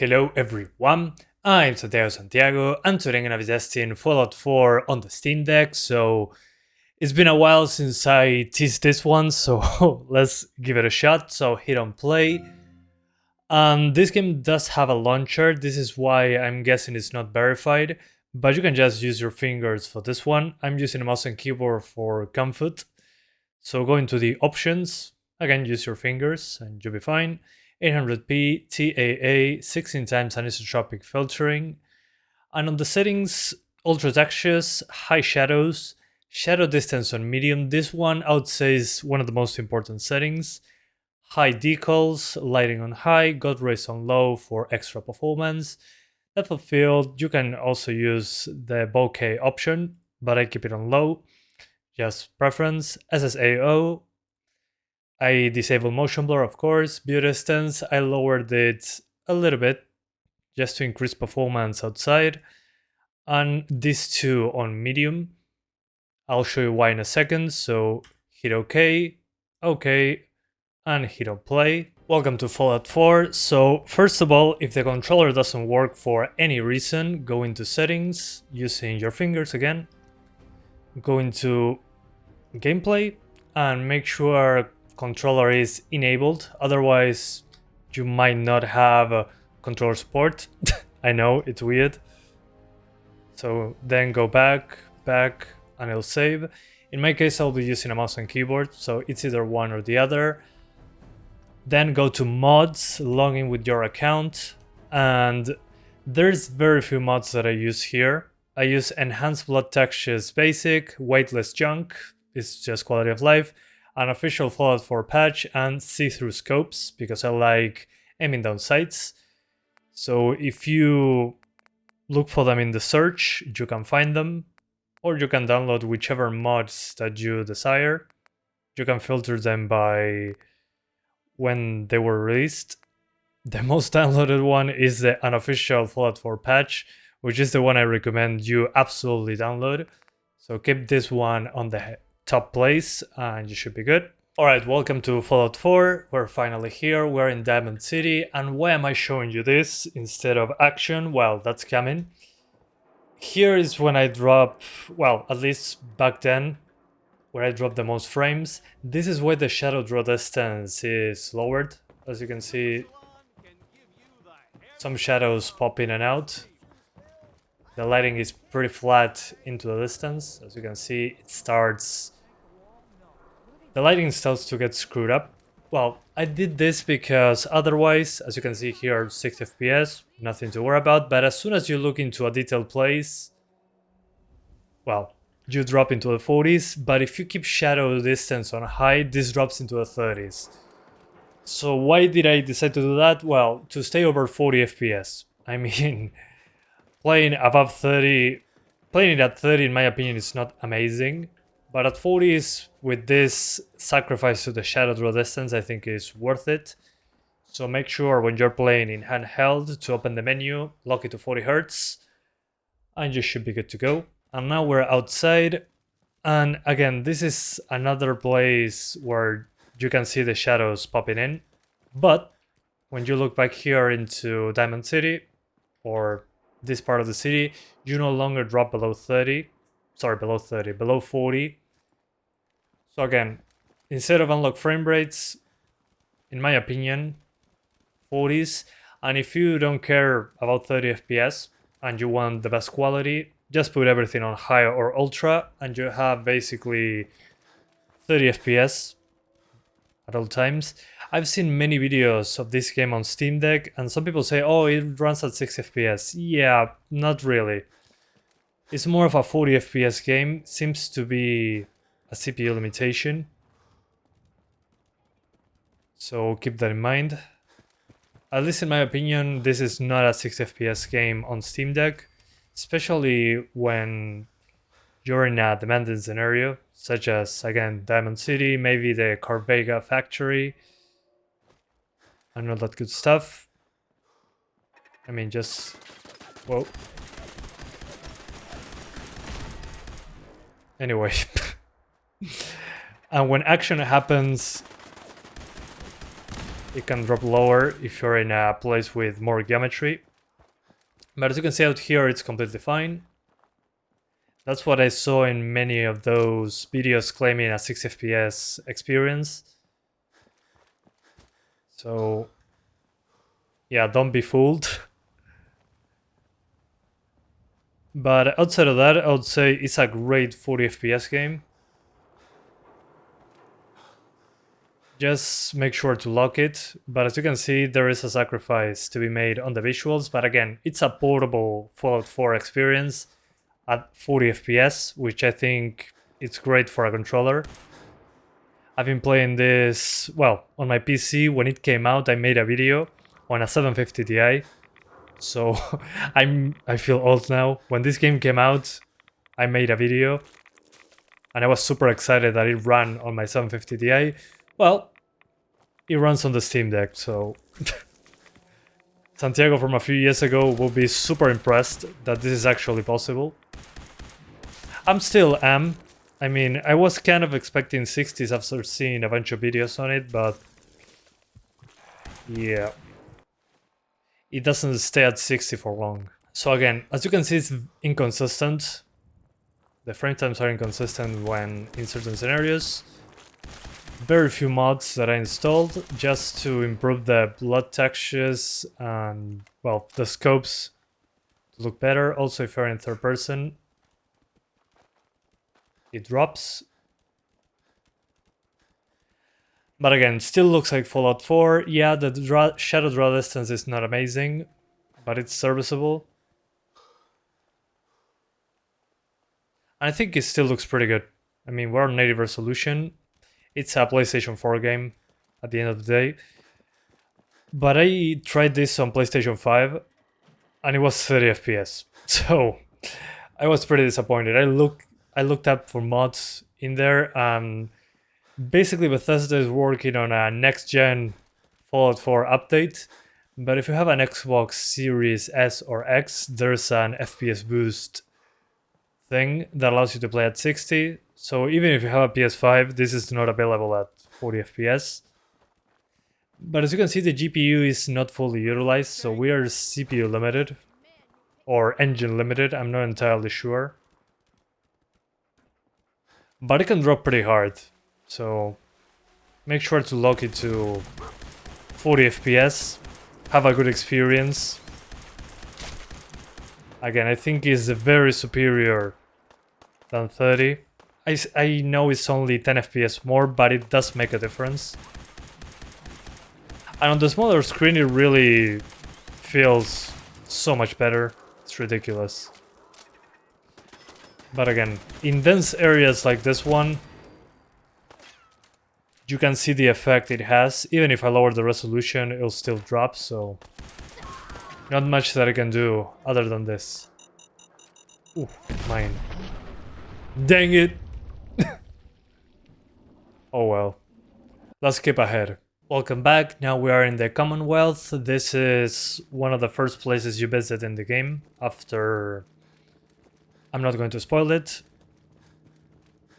Hello everyone, I'm Santiago and today I'm gonna be testing Fallout 4 on the Steam Deck. So it's been a while since I teased this one, so let's give it a shot. So hit on play. This game does have a launcher, this is why I'm guessing it's not verified, but you can just use your fingers for this one. I'm using a mouse and keyboard for comfort. So go into the options, again use your fingers and you'll be fine. 800p, TAA, 16 times anisotropic filtering. And on the settings, ultra textures, high shadows, shadow distance on medium. This one I would say is one of the most important settings. High decals, lighting on high, God rays on low for extra performance. Depth of field, you can also use the bokeh option, but I keep it on low. Just preference. SSAO, I disable motion blur, of course. View distance, I lowered it a little bit just to increase performance outside. And these two on medium. I'll show you why in a second. So hit OK, OK, and hit on play. Welcome to Fallout 4. So first of all, if the controller doesn't work for any reason, go into settings using your fingers again. Go into gameplay and make sure controller is enabled, otherwise you might not have controller support. I know, it's weird. So then go back, and it'll save. In my case, I'll be using a mouse and keyboard, so it's either one or the other. Then go to mods, log in with your account, and there's very few mods that I use here. I use Enhanced Blood Textures Basic, Weightless Junk, it's just quality of life, an official Fallout 4 patch, and see-through scopes, because I like aiming down sights. So if you look for them in the search, you can find them, or you can download whichever mods that you desire. You can filter them by when they were released. The most downloaded one is the unofficial Fallout 4 patch, which is the one I recommend you absolutely download. So keep this one on the top place and you should be good. Alright, welcome to Fallout 4. We're finally here, we're in Diamond City, and why am I showing you this instead of action? Well, that's coming. Here is when I drop, well, at least back then, where I drop the most frames. This is where the shadow draw distance is lowered. As you can see, some shadows pop in and out. The lighting is pretty flat into the distance. As you can see, the lighting starts to get screwed up. Well, I did this because otherwise, as you can see here, 60 FPS, nothing to worry about. But as soon as you look into a detailed place, well, you drop into the 40s. But if you keep shadow distance on high, this drops into the 30s. So why did I decide to do that? Well, to stay over 40 FPS. I mean, playing above 30, playing it at 30 in my opinion is not amazing, but at 40s with this sacrifice to the shadow draw distance I think is worth it. So make sure when you're playing in handheld to open the menu, lock it to 40 Hz, and you should be good to go. And now we're outside, and again this is another place where you can see the shadows popping in, but when you look back here into Diamond City, or this part of the city, you no longer drop below 40. So again, instead of unlock frame rates, in my opinion, 40s. And if you don't care about 30 FPS and you want the best quality, just put everything on high or ultra and you have basically 30 FPS at all times. I've seen many videos of this game on Steam Deck and some people say, oh, it runs at 6 FPS. Yeah, not really. It's more of a 40 FPS game. Seems to be a CPU limitation. So keep that in mind. At least in my opinion, this is not a 6 FPS game on Steam Deck, especially when you're in a demanding scenario, such as, again, Diamond City, maybe the Carvega factory, and all that good stuff. I mean, just... whoa. Anyway. And when action happens, It can drop lower if you're in a place with more geometry. But as you can see out here, it's completely fine. That's what I saw in many of those videos claiming a 60 FPS experience. So yeah, don't be fooled. But outside of that, I would say it's a great 40 FPS game. Just make sure to lock it. But as you can see, there is a sacrifice to be made on the visuals. But again, it's a portable Fallout 4 experience at 40 FPS, which I think it's great for a controller. I've been playing this, well, on my PC. When it came out, I made a video on a 750 Ti. So I feel old now. When this game came out, I made a video and I was super excited that it ran on my 750 Ti. Well, it runs on the Steam Deck, so Santiago from a few years ago will be super impressed that this is actually possible. I'm still am. I mean, I was kind of expecting 60s after seeing a bunch of videos on it, but yeah. It doesn't stay at 60 for long. So again, as you can see, it's inconsistent. The frame times are inconsistent when in certain scenarios. Very few mods that I installed just to improve the blood textures and, well, the scopes to look better. Also, if you're in third person, it drops. But again, still looks like Fallout 4. Yeah, the shadow draw distance is not amazing, but it's serviceable. I think it still looks pretty good. I mean, we're on native resolution. It's a PlayStation 4 game at the end of the day. But I tried this on PlayStation 5 and it was 30 FPS. So I was pretty disappointed. I looked up for mods in there and basically Bethesda is working on a next-gen Fallout 4 update. But if you have an Xbox Series S or X, there's an FPS boost thing that allows you to play at 60. So even if you have a PS5, this is not available at 40 FPS. But as you can see, the GPU is not fully utilized, so we are CPU limited or engine limited, I'm not entirely sure. But it can drop pretty hard, so make sure to lock it to 40 FPS, have a good experience. Again, I think it's very superior than 30. I know it's only 10 FPS more, but it does make a difference. And on the smaller screen, it really feels so much better. It's ridiculous. But again, in dense areas like this one, you can see the effect it has. Even if I lower the resolution, it'll still drop, so not much that I can do other than this. Ooh, mine. Dang it! Oh well. Let's skip ahead. Welcome back. Now we are in the Commonwealth. This is one of the first places you visit in the game after... I'm not going to spoil it.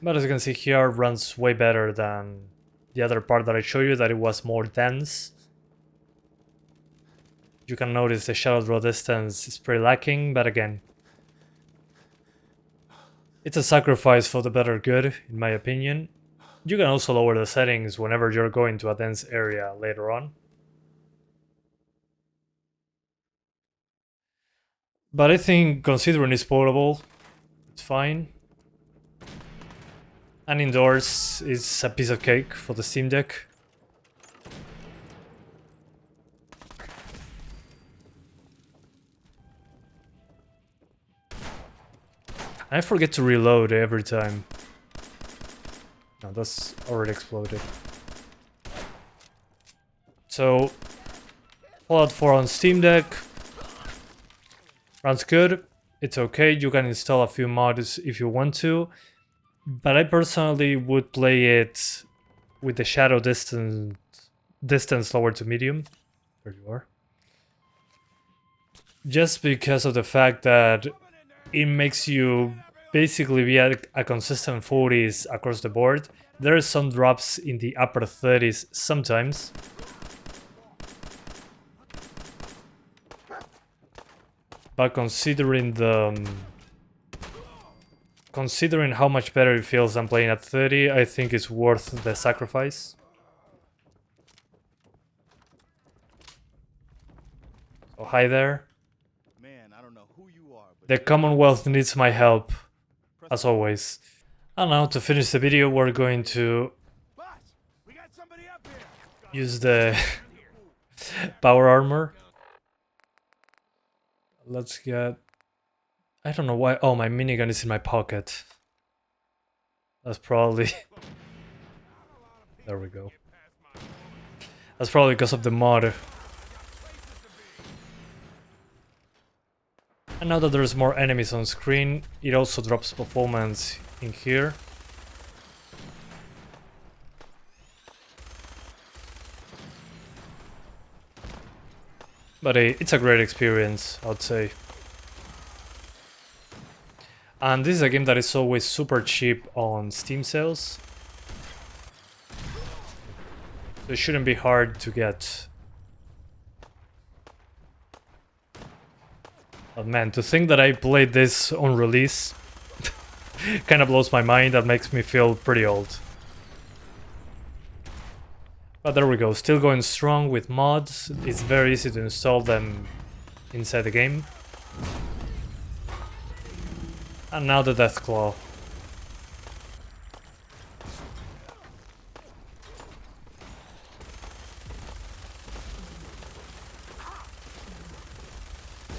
But as you can see here, runs way better than the other part that I showed you, that it was more dense. You can notice the shadow draw distance is pretty lacking, but again, it's a sacrifice for the better good, in my opinion. You can also lower the settings whenever you're going to a dense area later on. But I think, considering it's portable, it's fine. And indoors, it's a piece of cake for the Steam Deck. I forget to reload every time. No, that's already exploded. So, Fallout 4 on Steam Deck. Runs good. It's okay. You can install a few mods if you want to. But I personally would play it with the shadow distance lowered to medium. There you are. Just because of the fact that it makes you basically be at a consistent 40s across the board. There are some drops in the upper 30s sometimes. But considering how much better it feels than playing at 30, I think it's worth the sacrifice. So hi there. Man, I don't know who you are, but The Commonwealth needs my help, as always. And now to finish the video, we're going to boss, we got somebody up here. use the power armor. Let's get... I don't know why... Oh, my minigun is in my pocket. That's probably... There we go. That's probably because of the mod. And now that there's more enemies on screen, it also drops performance in here. But it's a great experience, I'd say. And this is a game that is always super cheap on Steam sales. So it shouldn't be hard to get. But man, to think that I played this on release kind of blows my mind. That makes me feel pretty old. But there we go, still going strong with mods. It's very easy to install them inside the game. And now the Deathclaw.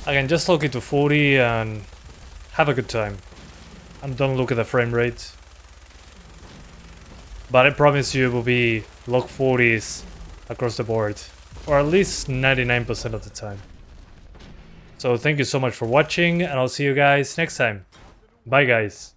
Again, just lock it to 40 and have a good time. And don't look at the frame rate. But I promise you it will be lock 40s across the board. Or at least 99% of the time. So thank you so much for watching, and I'll see you guys next time. Bye guys.